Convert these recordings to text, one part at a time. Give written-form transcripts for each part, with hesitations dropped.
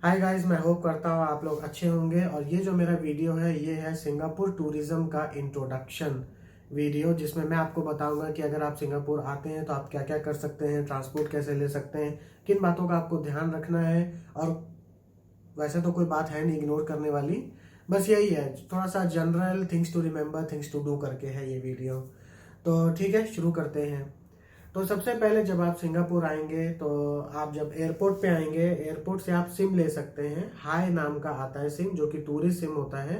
Hi guys, मैं hope करता हूँ आप लोग अच्छे होंगे। और ये जो मेरा वीडियो है ये है सिंगापुर टूरिज्म का इंट्रोडक्शन वीडियो, जिसमें मैं आपको बताऊंगा कि अगर आप सिंगापुर आते हैं तो आप क्या क्या कर सकते हैं, ट्रांसपोर्ट कैसे ले सकते हैं, किन बातों का आपको ध्यान रखना है। और वैसे तो कोई बात है नहीं इग्नोर करने वाली, बस यही है थोड़ा सा general things to remember things to do करके है ये वीडियो। तो ठीक है, शुरू करते हैं। तो सबसे पहले जब आप सिंगापुर आएंगे तो आप जब एयरपोर्ट पे आएंगे, एयरपोर्ट से आप सिम ले सकते हैं। हाई नाम का आता है सिम, जो कि टूरिस्ट सिम होता है।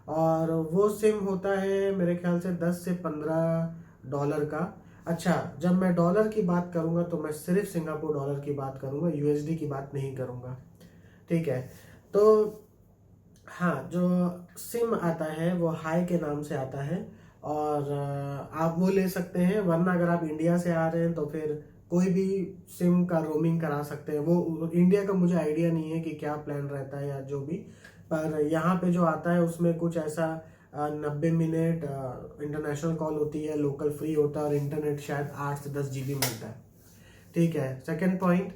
और वो सिम होता है मेरे ख्याल से $10 से $15 का। अच्छा, जब मैं डॉलर की बात करूंगा तो मैं सिर्फ सिंगापुर डॉलर की बात करूंगा, यूएसडी की बात नहीं करूंगा। ठीक है। तो हाँ, जो सिम आता है वो हाई के नाम से आता है। और आप वो ले सकते हैं, वरना अगर आप इंडिया से आ रहे हैं तो फिर कोई भी सिम का रोमिंग करा सकते हैं। वो इंडिया का मुझे आइडिया नहीं है कि क्या प्लान रहता है या जो भी, पर यहाँ पे जो आता है उसमें कुछ ऐसा 90 मिनट इंटरनेशनल कॉल होती है, लोकल फ्री होता है, और इंटरनेट शायद 8 से 10 GB मिलता है। ठीक है। सेकेंड पॉइंट,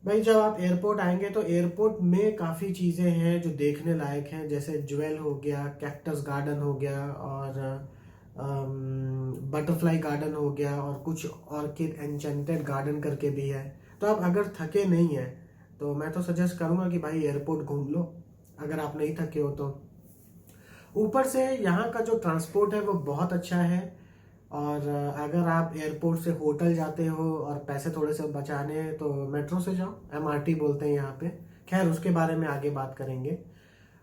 भाई जब आप एयरपोर्ट आएंगे तो एयरपोर्ट में काफ़ी चीज़ें हैं जो देखने लायक हैं, जैसे ज्वेल हो गया, कैक्टस गार्डन हो गया, और बटरफ्लाई गार्डन हो गया, और कुछ ऑर्किड एन्चेंटेड गार्डन करके भी है। तो आप अगर थके नहीं हैं तो मैं तो सजेस्ट करूंगा कि भाई एयरपोर्ट घूम लो, अगर आप नहीं थके हो तो। ऊपर से यहाँ का जो ट्रांसपोर्ट है वो बहुत अच्छा है। और अगर आप एयरपोर्ट से होटल जाते हो और पैसे थोड़े से बचाने हैं तो मेट्रो से जाओ, एमआरटी बोलते हैं यहाँ पे। खैर, उसके बारे में आगे बात करेंगे।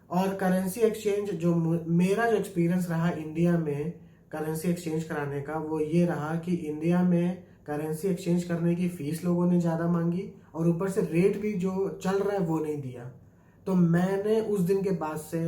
और करेंसी एक्सचेंज, जो मेरा जो एक्सपीरियंस रहा इंडिया में करेंसी एक्सचेंज कराने का, वो ये रहा कि इंडिया में करेंसी एक्सचेंज करने की फीस लोगों ने ज़्यादा मांगी, और ऊपर से रेट भी जो चल रहा है वो नहीं दिया। तो मैंने उस दिन के बाद से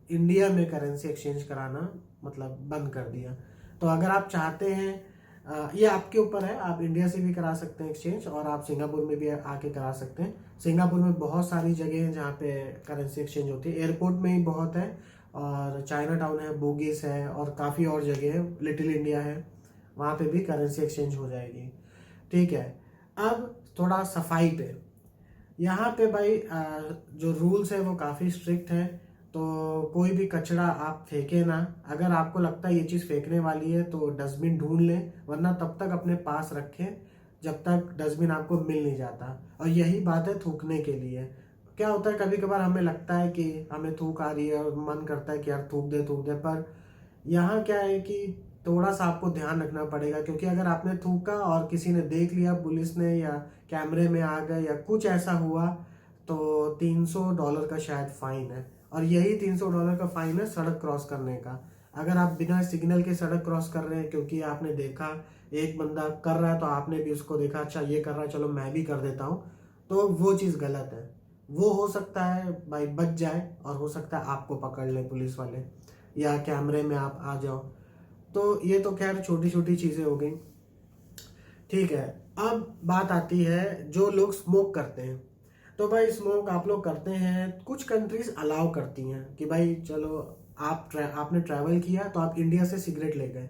इंडिया में करेंसी एक्सचेंज कराना मतलब बंद कर दिया। तो अगर आप चाहते हैं, ये आपके ऊपर है, आप इंडिया से भी करा सकते हैं एक्सचेंज, और आप सिंगापुर में भी आके करा सकते हैं। सिंगापुर में बहुत सारी जगह हैं जहाँ पे करेंसी एक्सचेंज होती है, एयरपोर्ट में ही बहुत है, और चाइना टाउन है, बोगीस है, और काफ़ी और जगह है, लिटिल इंडिया है, वहाँ पे भी करेंसी एक्सचेंज हो जाएगी। ठीक है। अब थोड़ा सफाई पे, यहाँ पे भाई जो रूल्स है वो काफ़ी स्ट्रिक्ट है। तो कोई भी कचरा आप फेंके ना, अगर आपको लगता है ये चीज़ फेंकने वाली है तो डस्टबिन ढूंढ लें, वरना तब तक अपने पास रखें जब तक डस्टबिन आपको मिल नहीं जाता। और यही बात है थूकने के लिए। क्या होता है, कभी कभार हमें लगता है कि हमें थूक आ रही है और मन करता है कि यार थूक दे, पर यहाँ क्या है कि थोड़ा सा आपको ध्यान रखना पड़ेगा, क्योंकि अगर आपने थूका और किसी ने देख लिया, पुलिस ने, या कैमरे में आ गए, या कुछ ऐसा हुआ, तो $300 का शायद फाइन है। और यही $300 का फाइन है सड़क क्रॉस करने का। अगर आप बिना सिग्नल के सड़क क्रॉस कर रहे हैं क्योंकि आपने देखा एक बंदा कर रहा है तो आपने भी उसको देखा, अच्छा ये कर रहा है चलो मैं भी कर देता हूँ, तो वो चीज़ गलत है। वो हो सकता है भाई बच जाए, और हो सकता है आपको पकड़ ले पुलिस वाले, या कैमरे में आप आ जाओ। तो ये तो खैर छोटी छोटी चीज़ें हो गई। ठीक है। अब बात आती है जो लोग स्मोक करते हैं। तो भाई स्मोक आप लोग करते हैं, कुछ कंट्रीज अलाउ करती हैं कि भाई चलो आपने ट्रैवल किया तो आप इंडिया से सिगरेट ले गए,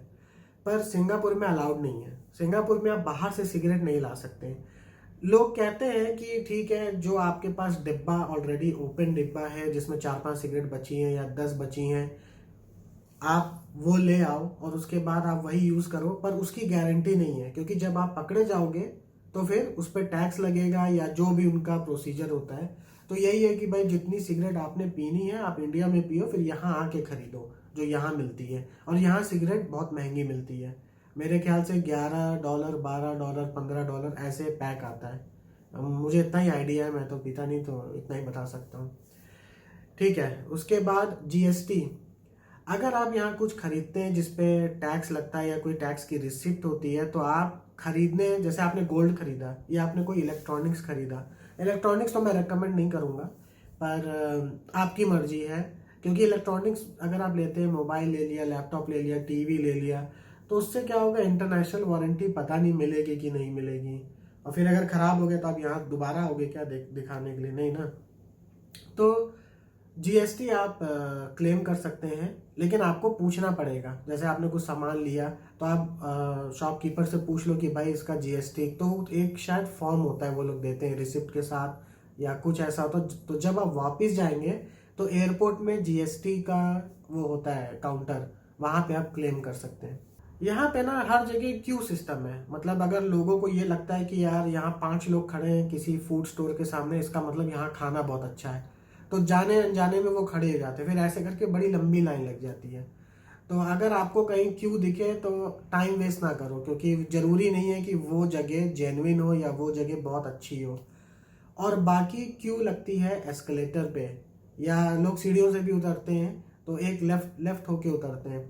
पर सिंगापुर में अलाउड नहीं है। सिंगापुर में आप बाहर से सिगरेट नहीं ला सकते। लोग कहते हैं कि ठीक है, जो आपके पास डिब्बा ऑलरेडी ओपन डिब्बा है जिसमें 4-5 सिगरेट बची हैं या 10 बची हैं, आप वो ले आओ और उसके बाद आप वही यूज करो, पर उसकी गारंटी नहीं है, क्योंकि जब आप पकड़े जाओगे तो फिर उस पर टैक्स लगेगा या जो भी उनका प्रोसीजर होता है। तो यही है कि भाई जितनी सिगरेट आपने पीनी है आप इंडिया में पियो, फिर यहाँ आके खरीदो जो यहाँ मिलती है। और यहाँ सिगरेट बहुत महंगी मिलती है, मेरे ख्याल से $11, $12, $15 ऐसे पैक आता है। मुझे इतना ही आइडिया है, मैं तो पीता नहीं तो इतना ही बता सकता हूँ। ठीक है। उसके बाद जीएसटी, अगर आप यहाँ कुछ खरीदते हैं जिसपे टैक्स लगता है या कोई टैक्स की रिसिप्ट होती है, तो आप खरीदने, जैसे आपने गोल्ड खरीदा या आपने कोई इलेक्ट्रॉनिक्स खरीदा, इलेक्ट्रॉनिक्स तो मैं रेकमेंड नहीं करूँगा, पर आपकी मर्जी है। क्योंकि इलेक्ट्रॉनिक्स अगर आप लेते हैं, मोबाइल ले लिया, लैपटॉप ले लिया, टीवी ले लिया, तो उससे क्या होगा, इंटरनेशनल वारंटी पता नहीं मिलेगी कि नहीं मिलेगी, और फिर अगर ख़राब हो गया तो आप यहाँ दोबारा आओगे क्या दिखाने के लिए, नहीं ना। तो जीएसटी आप क्लेम कर सकते हैं, लेकिन आपको पूछना पड़ेगा। जैसे आपने कुछ सामान लिया तो आप शॉपकीपर से पूछ लो कि भाई इसका जीएसटी, तो एक शायद फॉर्म होता है वो लोग देते हैं रिसिप्ट के साथ, या कुछ ऐसा होता, तो जब आप वापस जाएंगे तो एयरपोर्ट में जीएसटी का वो होता है काउंटर, वहाँ पे आप क्लेम कर सकते हैं। यहाँ पे ना हर जगह क्यू सिस्टम है, मतलब अगर लोगों को ये लगता है कि यार यहाँ 5 लोग खड़े हैं किसी फूड स्टोर के सामने, इसका मतलब यहाँ खाना बहुत अच्छा है, तो जाने अनजाने में वो खड़े हो जाते हैं, फिर ऐसे करके बड़ी लंबी लाइन लग जाती है। तो अगर आपको कहीं क्यू दिखे तो टाइम वेस्ट ना करो, क्योंकि ज़रूरी नहीं है कि वो जगह जेन्युइन हो या वो जगह बहुत अच्छी हो। और बाकी क्यू लगती है एस्केलेटर पे, या लोग सीढ़ियों से भी उतरते हैं तो एक लेफ्ट लेफ्ट होके उतरते हैं।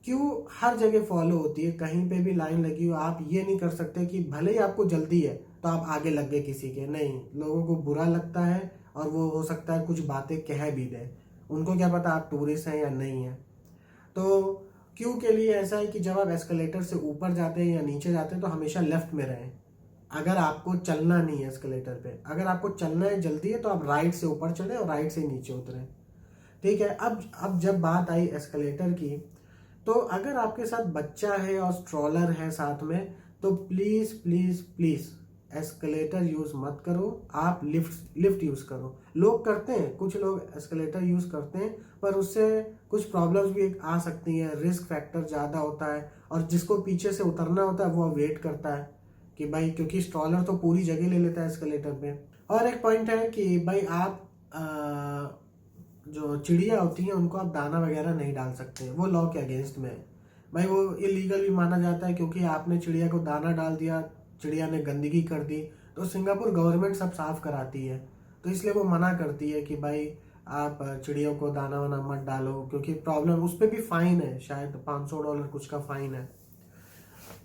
क्यू हर जगह फॉलो होती है, कहीं पे भी लाइन लगी हो, आप ये नहीं कर सकते कि भले ही आपको जल्दी है तो आप आगे लग गए किसी के, नहीं, लोगों को बुरा लगता है और वो हो सकता है कुछ बातें कह भी दें, उनको क्या पता आप टूरिस्ट हैं या नहीं है। तो क्यू के लिए ऐसा है कि जब आप एस्केलेटर से ऊपर जाते हैं या नीचे जाते हैं तो हमेशा लेफ्ट में रहें। अगर आपको चलना नहीं है एस्केलेटर पे, अगर आपको चलना है जल्दी है तो आप राइट से ऊपर चढ़े और राइट से नीचे उतरें। ठीक है। अब जब बात आई एस्केलेटर की, तो अगर आपके साथ बच्चा है और स्ट्रॉलर है साथ में, तो please please please escalator use मत करो, आप लिफ्ट यूज करो। लोग करते हैं, कुछ लोग एस्केलेटर यूज करते हैं, पर उससे कुछ प्रॉब्लम्स भी आ सकती हैं, रिस्क फैक्टर ज़्यादा होता है, और जिसको पीछे से उतरना होता है वो वेट करता है कि भाई, क्योंकि स्ट्रॉलर तो पूरी जगह ले लेता है एस्केलेटर पे। और एक पॉइंट है कि भाई आप जो चिड़िया होती हैं उनको आप दाना वगैरह नहीं डाल सकते, वो लॉ के अगेंस्ट में है भाई, वो इलीगल भी माना जाता है, क्योंकि आपने चिड़िया को दाना डाल दिया, चिड़िया ने गंदगी कर दी, तो सिंगापुर गवर्नमेंट सब साफ कराती है, तो इसलिए वो मना करती है कि भाई आप चिड़ियों को दाना वाना मत डालो, क्योंकि प्रॉब्लम, उस पर भी फाइन है, शायद $500 कुछ का फाइन है।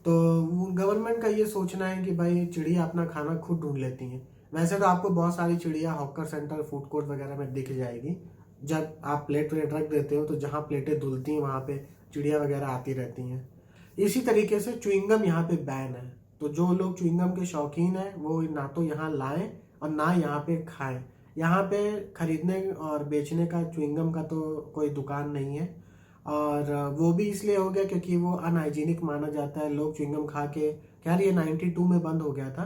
तो गवर्नमेंट का ये सोचना है कि भाई चिड़िया अपना खाना खुद ढूंढ लेती हैं। वैसे तो आपको बहुत सारी चिड़िया हॉकर सेंटर, फूड कोर्ट वगैरह में दिख जाएगी, जब आप प्लेट वेट रख देते हो तो जहाँ प्लेटें धुलती हैं वहाँ पे चिड़िया वगैरह आती रहती हैं। इसी तरीके से च्युइंगम यहाँ पे बैन है, तो जो लोग च्युइंगम के शौकीन हैं वो ना तो यहाँ लाएं और ना यहाँ पे खाएं। यहाँ पे खरीदने और बेचने का च्युइंगम का तो कोई दुकान नहीं है, और वो भी इसलिए हो गया क्योंकि वो अनहाइजीनिक माना जाता है। लोग च्युइंगम खा के, खैर ये 92 में बंद हो गया था,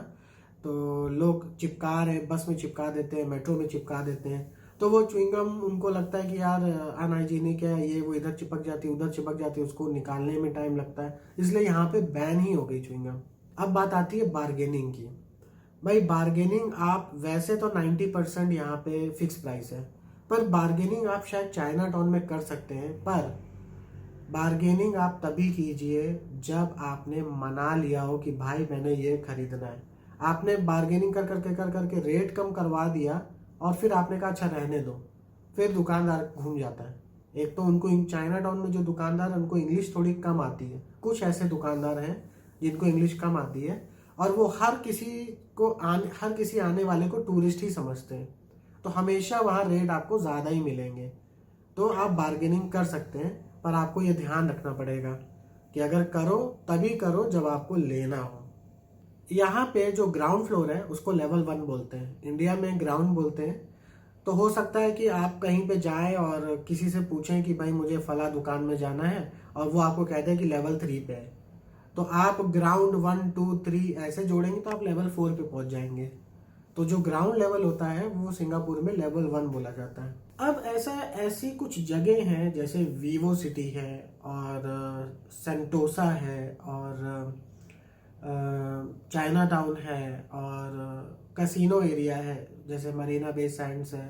तो लोग चिपका रहे, बस में चिपका देते हैं, मेट्रो में चिपका देते हैं, तो वो च्युइंगम उनको लगता है कि यार अनहाइजीनिक है ये, वो इधर चिपक जाती है उधर चिपक जाती है, उसको निकालने में टाइम लगता है, इसलिए यहाँ पे बैन ही हो गई च्युइंगम। अब बात आती है बार्गेनिंग की। भाई बार्गेनिंग आप वैसे तो 90% यहाँ पे फिक्स प्राइस है, पर बार्गेनिंग आप शायद चाइना टाउन में कर सकते हैं, पर बार्गेनिंग आप तभी कीजिए जब आपने मना लिया हो कि भाई मैंने ये खरीदना है। आपने बार्गेनिंग कर करके रेट कम करवा दिया और फिर आपने कहा अच्छा रहने दो, फिर दुकानदार घूम जाता है। एक तो उनको चाइना टाउन में जो दुकानदार है उनको इंग्लिश थोड़ी कम आती है, कुछ ऐसे दुकानदार हैं जिनको इंग्लिश कम आती है, और वो हर किसी आने वाले को टूरिस्ट ही समझते हैं, तो हमेशा वहाँ रेट आपको ज़्यादा ही मिलेंगे। तो आप बार्गेनिंग कर सकते हैं, पर आपको ये ध्यान रखना पड़ेगा कि अगर करो तभी करो जब आपको लेना हो। यहाँ पे जो ग्राउंड फ्लोर है उसको लेवल 1 बोलते हैं, इंडिया में ग्राउंड बोलते हैं। तो हो सकता है कि आप कहीं पे जाएं और किसी से पूछें कि भाई मुझे फला दुकान में जाना है, और वो आपको कहते हैं कि लेवल 3 पे है, तो आप ग्राउंड 1 2 3 ऐसे जोड़ेंगे तो आप लेवल 4 पे पहुंच जाएंगे। तो जो ग्राउंड लेवल होता है वो सिंगापुर में लेवल 1 बोला जाता है। अब ऐसी कुछ जगह हैं जैसे वीवो सिटी है, और सेंटोसा है, और चाइना टाउन है, और कैसीनो एरिया है जैसे मरीना बे सैंड्स है।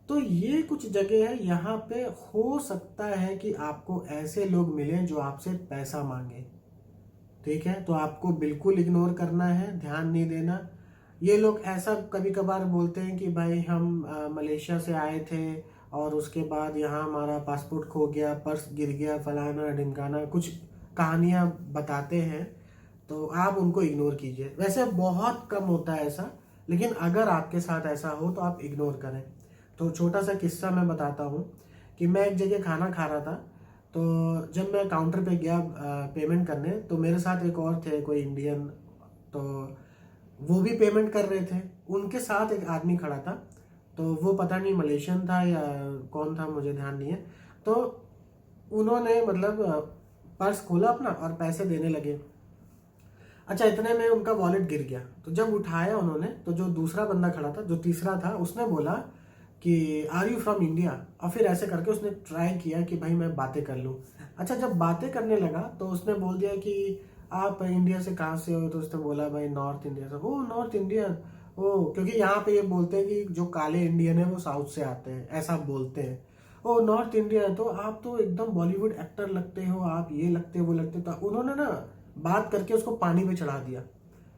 तो ये कुछ जगह है, यहाँ पे हो सकता है कि आपको ऐसे लोग मिलें जो आपसे पैसा मांगे। ठीक है, तो आपको बिल्कुल इग्नोर करना है, ध्यान नहीं देना। ये लोग ऐसा कभी कभार बोलते हैं कि भाई हम मलेशिया से आए थे और उसके बाद यहाँ हमारा पासपोर्ट खो गया, पर्स गिर गया, फलाना ढिमकाना, कुछ कहानियाँ बताते हैं, तो आप उनको इग्नोर कीजिए। वैसे बहुत कम होता है ऐसा, लेकिन अगर आपके साथ ऐसा हो तो आप इग्नोर करें। तो छोटा सा किस्सा मैं बताता हूँ कि मैं एक जगह खाना खा रहा था, तो जब मैं काउंटर पे गया पेमेंट करने, तो मेरे साथ एक और थे, कोई इंडियन, तो वो भी पेमेंट कर रहे थे, उनके साथ एक आदमी खड़ा था, तो वो पता नहीं मलेशियन था या कौन था, मुझे ध्यान नहीं है। तो उन्होंने मतलब पर्स खोला अपना और पैसे देने लगे। अच्छा, इतने में उनका वॉलेट गिर गया। तो जब उठाया उन्होंने, तो जो दूसरा बंदा खड़ा था, जो तीसरा था, उसने बोला कि आर यू फ्रॉम इंडिया, और फिर ऐसे करके उसने ट्राई किया कि भाई मैं बातें कर लूँ। अच्छा, जब बातें करने लगा तो उसने बोल दिया कि आप इंडिया से कहाँ से हो, तो उसने बोला भाई नॉर्थ इंडिया से। ओ नॉर्थ इंडिया, ओ, क्योंकि यहाँ पे ये बोलते हैं कि जो काले इंडियन है वो साउथ से आते हैं, ऐसा बोलते हैं। ओ नॉर्थ इंडिया है, तो आप तो एकदम बॉलीवुड एक्टर लगते हो, आप ये लगते हो वो लगते हो। तो उन्होंने ना बात करके उसको पानी पे चढ़ा दिया।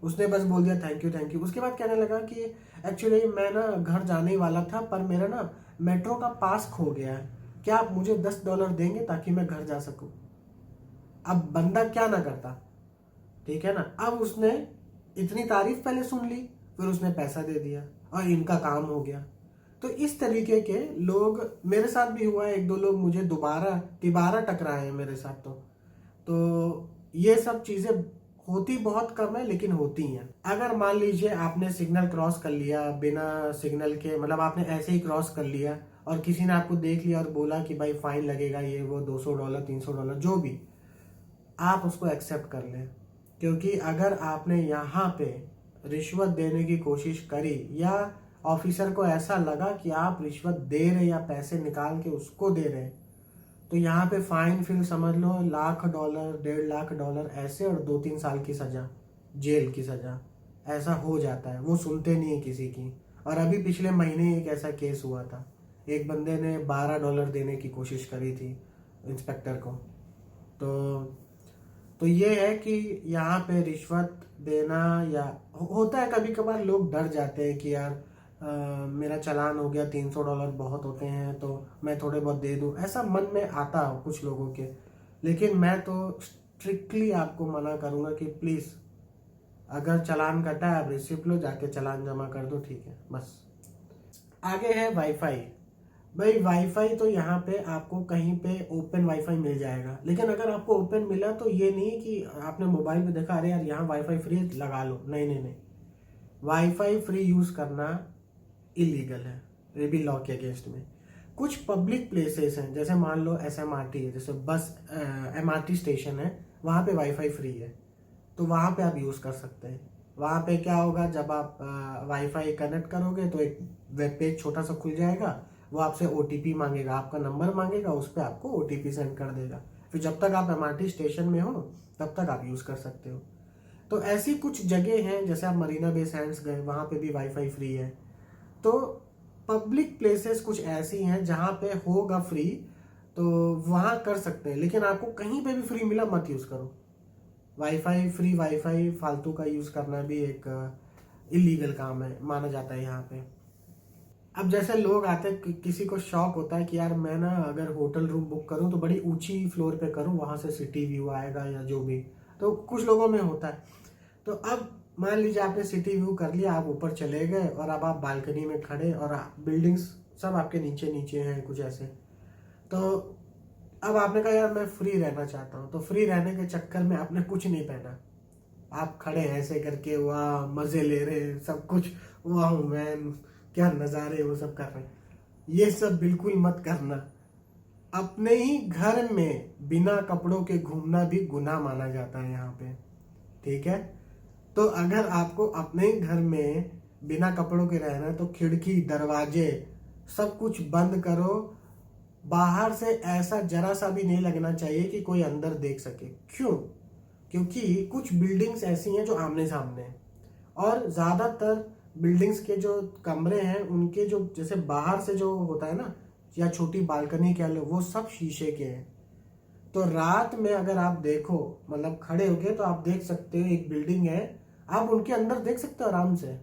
उसने बस बोल दिया थैंक यू थैंक यू। उसके बाद कहने लगा कि एक्चुअली मैं ना घर जाने ही वाला था, पर मेरा ना मेट्रो का पास खो गया है, क्या आप मुझे $10 देंगे ताकि मैं घर जा सकूं। अब बंदा क्या ना करता, ठीक है ना। अब उसने इतनी तारीफ पहले सुन ली, फिर उसने पैसा दे दिया और इनका काम हो गया। तो इस तरीके के लोग मेरे साथ भी हुआ है, एक दो लोग मुझे दोबारा तिबारा टकराए हैं मेरे साथ। तो ये सब चीजें होती बहुत कम है, लेकिन होती हैं। अगर मान लीजिए आपने सिग्नल क्रॉस कर लिया बिना सिग्नल के, मतलब आपने ऐसे ही क्रॉस कर लिया और किसी ने आपको देख लिया और बोला कि भाई फाइन लगेगा, ये वो $200 $300 जो भी, आप उसको एक्सेप्ट कर लें। क्योंकि अगर आपने यहाँ पे रिश्वत देने की कोशिश करी, या ऑफिसर को ऐसा लगा कि आप रिश्वत दे रहे या पैसे निकाल के उसको दे रहे, तो यहाँ पे फाइन फिर समझ लो $1,00,000 $1.5 लाख ऐसे, और 2-3 साल की सजा, जेल की सजा, ऐसा हो जाता है। वो सुनते नहीं है किसी की। और अभी पिछले महीने एक ऐसा केस हुआ था, एक बंदे ने $12 देने की कोशिश करी थी इंस्पेक्टर को। तो ये है कि यहाँ पे रिश्वत देना, या होता है कभी कभार लोग डर जाते हैं कि यार मेरा चालान हो गया, $300 बहुत होते हैं, तो मैं थोड़े बहुत दे दूं, ऐसा मन में आता है कुछ लोगों के। लेकिन मैं तो स्ट्रिक्टली आपको मना करूंगा कि प्लीज़, अगर चालान कटा है आप रिसिप्ट लो, जाके चालान जमा कर दो, ठीक है बस। आगे है वाईफाई। भाई वाईफाई तो यहाँ पे आपको कहीं पे ओपन वाईफाई मिल जाएगा, लेकिन अगर आपको ओपन मिला तो ये नहीं कि आपने मोबाइल में देखा अरे यार यहाँ वाईफाई फ्री लगा लो, नहीं नहीं नहीं। वाईफाई फ्री यूज करना इलीगल है, ये भी लॉ के अगेंस्ट में। कुछ पब्लिक प्लेसेस हैं, जैसे मान लो SMRT है, जैसे बस MRT स्टेशन है, वहाँ पे वाईफाई फ्री है, तो वहाँ पे आप यूज़ कर सकते हैं। वहाँ पे क्या होगा, जब आप वाईफाई कनेक्ट करोगे तो एक वेब पेज छोटा सा खुल जाएगा, वो आपसे OTP मांगेगा, आपका नंबर मांगेगा, उस पर आपको OTP सेंड कर देगा। फिर जब तक आप MRT स्टेशन में हो तब तक आप यूज़ कर सकते हो। तो ऐसी कुछ जगह हैं, जैसे आप मरीना बे सैंड्स गए, वहाँ पे भी वाईफाई फ्री है। तो पब्लिक प्लेसेस कुछ ऐसी हैं जहाँ पे होगा फ्री, तो वहाँ कर सकते हैं। लेकिन आपको कहीं पे भी फ्री मिला मत यूज़ करो वाईफाई। फ्री वाईफाई फालतू का यूज़ करना भी एक इलीगल काम है, माना जाता है यहाँ पे। अब जैसे लोग आते हैं, किसी को शौक होता है कि यार मैं ना अगर होटल रूम बुक करूँ तो बड़ी ऊंची फ्लोर पे करूँ, वहाँ से सिटी व्यू आएगा या जो भी, तो कुछ लोगों में होता है। तो अब मान लीजिए आपने सिटी व्यू कर लिया, आप ऊपर चले गए और अब आप बालकनी में खड़े, और बिल्डिंग्स सब आपके नीचे नीचे हैं कुछ ऐसे। तो अब आपने कहा यार मैं फ्री रहना चाहता हूँ, तो फ्री रहने के चक्कर में आपने कुछ नहीं पहना, आप खड़े हैं ऐसे करके, वाह मजे ले रहे हैं सब कुछ, वाह मैन क्या नज़ारे वो सब कर रहे हैं। ये सब बिल्कुल मत करना। अपने ही घर में बिना कपड़ों के घूमना भी गुनाह माना जाता है यहाँ पे, ठीक है। तो अगर आपको अपने ही घर में बिना कपड़ों के रहना है तो खिड़की दरवाजे सब कुछ बंद करो। बाहर से ऐसा जरा सा भी नहीं लगना चाहिए कि कोई अंदर देख सके। क्यों? क्योंकि कुछ बिल्डिंग्स ऐसी हैं जो आमने सामने हैं, और ज़्यादातर बिल्डिंग्स के जो कमरे हैं उनके जो जैसे बाहर से जो होता है ना, या छोटी बालकनी कह लो, वो सब शीशे के हैं। तो रात में अगर आप देखो, मतलब खड़े होके, तो आप देख सकते हो एक बिल्डिंग है, आप उनके अंदर देख सकते हो आराम से।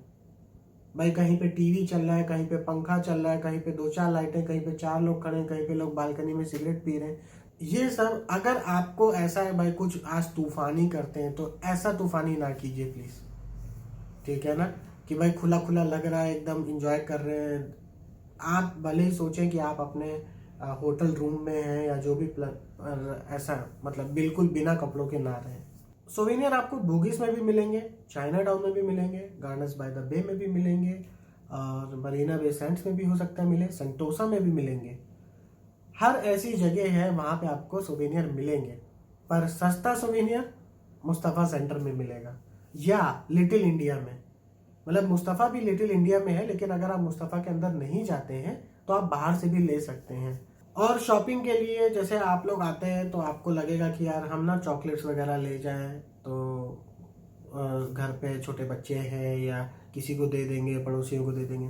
भाई कहीं पे टीवी चल रहा है, कहीं पे पंखा चल रहा है, कहीं पे 2-4 लाइटें, कहीं पे 4 लोग खड़े हैं, कहीं पे लोग बालकनी में सिगरेट पी रहे हैं। ये सब अगर आपको ऐसा है भाई कुछ आज तूफानी करते हैं, तो ऐसा तूफानी ना कीजिए प्लीज, ठीक है ना। कि भाई खुला खुला लग रहा है, एकदम इंजॉय कर रहे हैं। आप भले ही सोचें कि आप अपने होटल रूम में हैं या जो भी ऐसा, मतलब बिल्कुल बिना कपड़ों के ना रहें। सोवेनियर आपको बुगिस में भी मिलेंगे, चाइना टाउन में भी मिलेंगे, गार्डन्स बाय द बे में भी मिलेंगे, और मरीना बे सैंड्स में भी हो सकता है मिले, सेंटोसा में भी मिलेंगे। हर ऐसी जगह है वहाँ पे आपको सोवेनियर मिलेंगे। पर सस्ता सोवेनियर मुस्तफ़ा सेंटर में मिलेगा। या लिटिल इंडिया में। मतलब मुस्तफ़ा भी लिटिल इंडिया में है, लेकिन अगर आप मुस्तफ़ा के अंदर नहीं जाते हैं तो आप बाहर से भी ले सकते हैं। और शॉपिंग के लिए जैसे आप लोग आते हैं तो आपको लगेगा कि यार हम ना चॉकलेट्स वगैरह ले जाएं, तो घर पे छोटे बच्चे हैं या किसी को दे देंगे, पड़ोसियों को दे देंगे।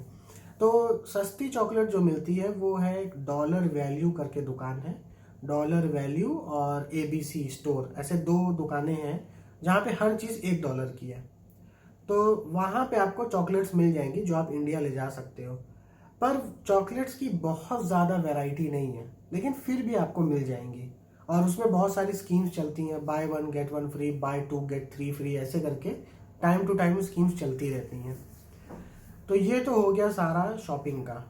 तो सस्ती चॉकलेट जो मिलती है वो है एक डॉलर वैल्यू करके दुकान है। डॉलर वैल्यू और ABC स्टोर, ऐसे 2 दुकानें हैं जहाँ पे हर चीज़ $1 की है। तो वहाँ पे आपको चॉकलेट्स मिल जाएंगी जो आप इंडिया ले जा सकते हो। पर चॉकलेट्स की बहुत ज़्यादा वैरायटी नहीं है, लेकिन फिर भी आपको मिल जाएंगी। और उसमें बहुत सारी स्कीम्स चलती हैं, buy 1 get 1 free, buy 2 get 3 free, ऐसे करके टाइम टू टाइम स्कीम्स चलती रहती हैं। तो ये तो हो गया सारा शॉपिंग का।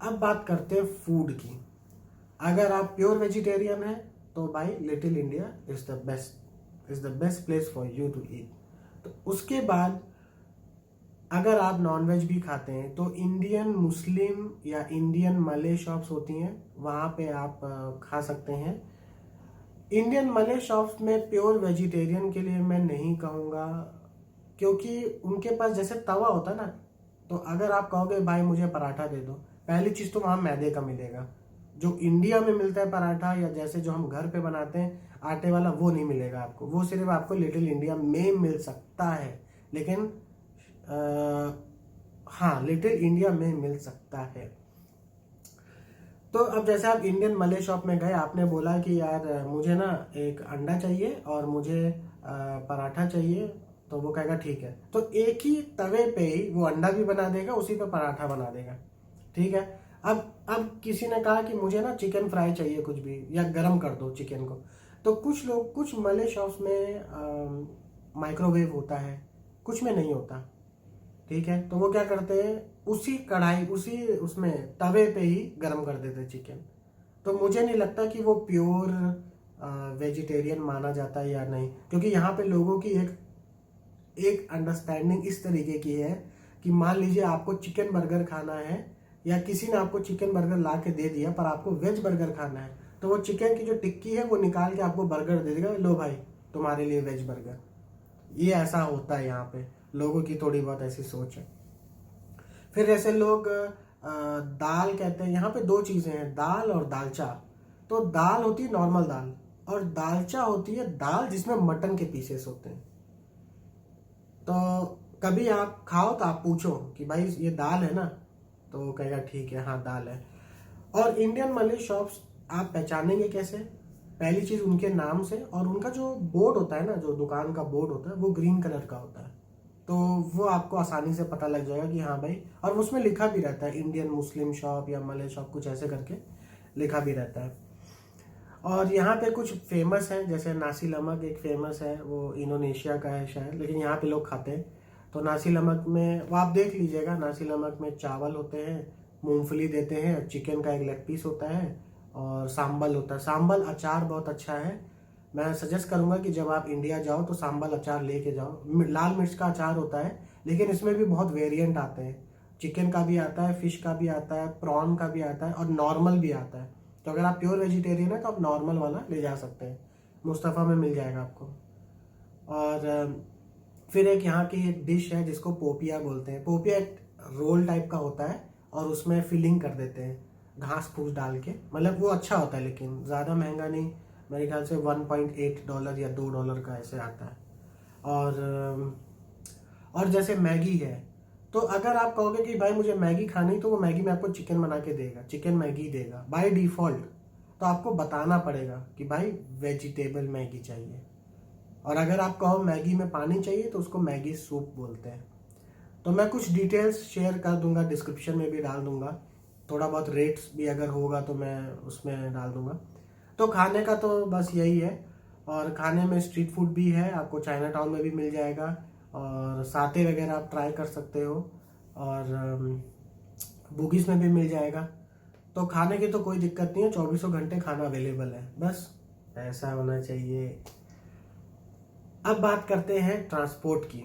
अब बात करते हैं फूड की। अगर आप प्योर वेजिटेरियन हैं तो भाई little India is the best place for you to eat. तो उसके बाद अगर आप नॉनवेज भी खाते हैं तो इंडियन मुस्लिम या इंडियन मले शॉप्स होती हैं, वहाँ पे आप खा सकते हैं। इंडियन मले शॉप्स में प्योर वेजिटेरियन के लिए मैं नहीं कहूँगा, क्योंकि उनके पास जैसे तवा होता है ना, तो अगर आप कहोगे भाई मुझे पराठा दे दो, पहली चीज़ तो वहाँ मैदे का मिलेगा। जो इंडिया में मिलता है पराठा या जैसे जो हम घर पे बनाते हैं आटे वाला, वो नहीं मिलेगा आपको। वो सिर्फ आपको लिटिल इंडिया में मिल सकता है, लेकिन हाँ, लिटिल इंडिया में मिल सकता है। तो अब जैसे आप इंडियन मले शॉप में गए, आपने बोला कि यार मुझे ना एक अंडा चाहिए और मुझे पराठा चाहिए, तो वो कहेगा ठीक है। तो एक ही तवे पे ही वो अंडा भी बना देगा, उसी पे पराठा बना देगा, ठीक है। अब किसी ने कहा कि मुझे ना चिकन फ्राई चाहिए कुछ भी, या गरम कर दो चिकन को, तो कुछ मले शॉप्स में माइक्रोवेव होता है, कुछ में नहीं होता, ठीक है। तो वो क्या करते हैं, उसी कढ़ाई उसी उसमें तवे पे ही गरम कर देते चिकन। तो मुझे नहीं लगता कि वो प्योर वेजिटेरियन माना जाता है या नहीं, क्योंकि यहाँ पे लोगों की एक अंडरस्टैंडिंग इस तरीके की है कि मान लीजिए आपको चिकन बर्गर खाना है, या किसी ने आपको चिकन बर्गर ला के दे दिया पर आपको वेज बर्गर खाना है, तो वो चिकन की जो टिक्की है वो निकाल के आपको बर्गर दे देगा, लो भाई तुम्हारे लिए वेज बर्गर। ये ऐसा होता है यहाँ पे, लोगों की थोड़ी बहुत ऐसी सोच है। फिर ऐसे लोग दाल कहते हैं। यहाँ पे 2 चीज़ें हैं, दाल और दालचा। तो दाल होती है नॉर्मल दाल, और दालचा होती है दाल जिसमें मटन के पीसेस होते हैं। तो कभी आप खाओ तो आप पूछो कि भाई ये दाल है ना, तो वो कहेगा ठीक है, हाँ दाल है। और इंडियन मले शॉप्स आप पहचानेंगे कैसे? पहली चीज़ उनके नाम से, और उनका जो बोर्ड होता है ना, जो दुकान का बोर्ड होता है वो ग्रीन कलर का होता है, तो वो आपको आसानी से पता लग जाएगा कि हाँ भाई। और उसमें लिखा भी रहता है इंडियन मुस्लिम शॉप या मले शॉप, कुछ ऐसे करके लिखा भी रहता है। और यहाँ पे कुछ फेमस है, जैसे नासी लमक एक फेमस है, वो इंडोनेशिया का है शायद, लेकिन यहाँ पे लोग खाते हैं। तो नासी लमक में वो आप देख लीजिएगा, नासी लमक में चावल होते हैं, मूंगफली देते हैं, चिकन का एक लेग पीस होता है, और सांबल होता है। सांबल अचार बहुत अच्छा है, मैं सजेस्ट करूंगा कि जब आप इंडिया जाओ तो सांबल अचार लेके जाओ। लाल मिर्च का अचार होता है, लेकिन इसमें भी बहुत वेरिएंट आते हैं, चिकन का भी आता है, फिश का भी आता है, प्रॉन का भी आता है, और नॉर्मल भी आता है। तो अगर आप प्योर वेजिटेरियन है तो आप नॉर्मल वाला ले जा सकते हैं, मुस्तफ़ा में मिल जाएगा आपको। और फिर एक यहाँ की एक डिश है जिसको पोपिया बोलते हैं। पोपिया एक रोल टाइप का होता है, और उसमें फिलिंग कर देते हैं घास फूस डाल के, मतलब वो अच्छा होता है, लेकिन ज़्यादा महंगा नहीं, मेरे ख्याल से $1.8 या $2 का ऐसे आता है। और जैसे मैगी है, तो अगर आप कहोगे कि भाई मुझे मैगी खानी, तो वो मैगी में आपको चिकन बना के देगा, चिकन मैगी देगा बाय डिफ़ॉल्ट। तो आपको बताना पड़ेगा कि भाई वेजिटेबल मैगी चाहिए। और अगर आप कहो मैगी में पानी चाहिए तो उसको मैगी सूप बोलते हैं। तो मैं कुछ डिटेल्स शेयर कर दूंगा, डिस्क्रिप्शन में भी डाल दूंगा, थोड़ा बहुत रेट्स भी अगर होगा तो मैं उसमें डाल दूंगा। तो खाने का तो बस यही है। और खाने में स्ट्रीट फूड भी है, आपको चाइना टाउन में भी मिल जाएगा, और साते वगैरह आप ट्राई कर सकते हो, और बुगीज में भी मिल जाएगा। तो खाने की तो कोई दिक्कत नहीं है, 24 घंटे खाना अवेलेबल है, बस ऐसा होना चाहिए। अब बात करते हैं ट्रांसपोर्ट की।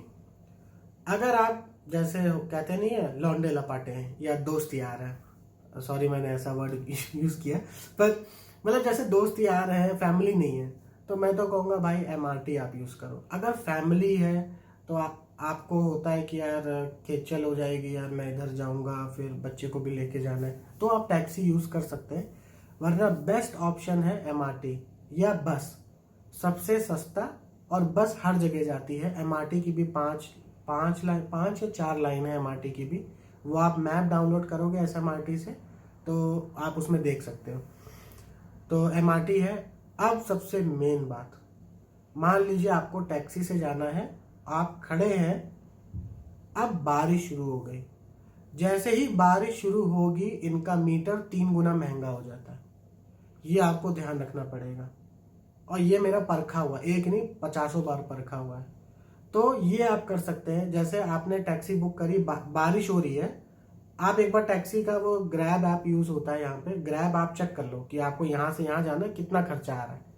अगर आप जैसे कहते नहीं है लौंडे लपाटे हैं या दोस्त यार हैं, सॉरी मैंने ऐसा वर्ड यूज़ किया, पर मतलब जैसे दोस्त यार है, फैमिली नहीं है, तो मैं तो कहूँगा भाई MRT आप यूज़ करो। अगर फैमिली है तो आपको होता है कि यार खेचल हो जाएगी, यार मैं इधर जाऊंगा फिर बच्चे को भी लेके जाना है, तो आप टैक्सी यूज़ कर सकते हैं। वरना बेस्ट ऑप्शन है MRT या बस, सबसे सस्ता, और बस हर जगह जाती है। MRT की भी पाँच या 4 लाइन है MRT की भी, वो आप मैप डाउनलोड करोगे SMRT से तो आप उसमें देख सकते हो। तो MRT है। अब सबसे मेन बात, मान लीजिए आपको टैक्सी से जाना है, आप खड़े हैं, अब बारिश शुरू हो गई। जैसे ही बारिश शुरू होगी इनका मीटर 3 गुना महंगा हो जाता है, ये आपको ध्यान रखना पड़ेगा। और ये मेरा परखा हुआ, एक नहीं 50 बार परखा हुआ है। तो ये आप कर सकते हैं, जैसे आपने टैक्सी बुक करी, बारिश हो रही है, आप एक बार टैक्सी का वो ग्रैब ऐप यूज होता है, यहाँ पे ग्रैब आप चेक कर लो कि आपको यहाँ से यहाँ जाना कितना खर्चा आ रहा है।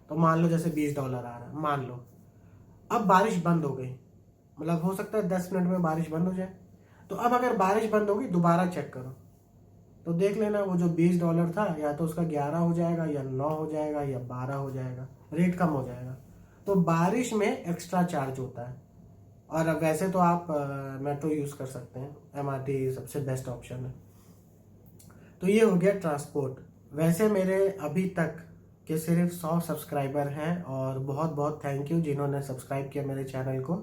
तो मान लो जैसे $20 आ रहा है, मान लो। अब बारिश बंद हो गई, मतलब हो सकता है 10 मिनट में बारिश बंद हो जाए। तो अब अगर बारिश बंद होगी दोबारा चेक करो, तो देख लेना वो जो $20 था या तो उसका 11 हो जाएगा, या 9 हो जाएगा, या 12 हो जाएगा, रेट कम हो जाएगा। तो बारिश में एक्स्ट्रा चार्ज होता है। और अब वैसे तो आप मेट्रो यूज़ कर सकते हैं, MRT सबसे बेस्ट ऑप्शन है। तो ये हो गया ट्रांसपोर्ट। वैसे मेरे अभी तक के सिर्फ 100 सब्सक्राइबर हैं, और बहुत बहुत थैंक यू जिन्होंने सब्सक्राइब किया मेरे चैनल को।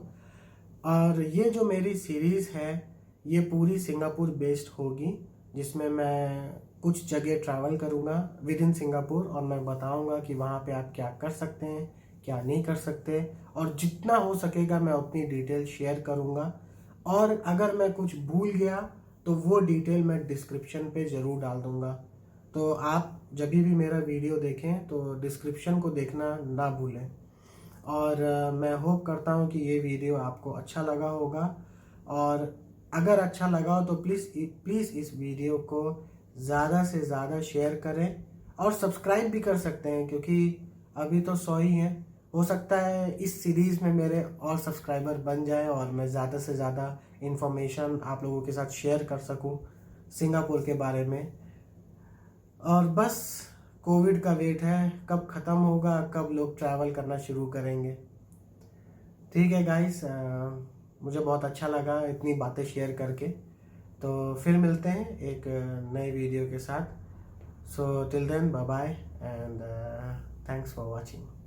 और ये जो मेरी सीरीज़ है ये पूरी सिंगापुर बेस्ड होगी, जिसमें मैं कुछ जगह ट्रैवल करूँगा विद इन सिंगापुर, और मैं बताऊँगा कि वहाँ पे आप क्या कर सकते हैं, क्या नहीं कर सकते, और जितना हो सकेगा मैं अपनी डिटेल शेयर करूँगा। और अगर मैं कुछ भूल गया तो वो डिटेल मैं डिस्क्रिप्शन पे ज़रूर डाल दूँगा। तो आप जब भी मेरा वीडियो देखें तो डिस्क्रिप्शन को देखना ना भूलें। और मैं होप करता हूँ कि ये वीडियो आपको अच्छा लगा होगा, और अगर अच्छा लगा हो तो प्लीज़ इस वीडियो को ज़्यादा से ज़्यादा शेयर करें, और सब्सक्राइब भी कर सकते हैं, क्योंकि अभी तो 100 ही हैं। हो सकता है इस सीरीज़ में मेरे और सब्सक्राइबर बन जाए और मैं ज़्यादा से ज़्यादा इन्फॉर्मेशन आप लोगों के साथ शेयर कर सकूं सिंगापुर के बारे में। और बस कोविड का वेट है, कब ख़त्म होगा, कब लोग ट्रैवल करना शुरू करेंगे। ठीक है गाइस, मुझे बहुत अच्छा लगा इतनी बातें शेयर करके। तो फिर मिलते हैं एक नए वीडियो के साथ। So till then bye bye, and thanks for watching.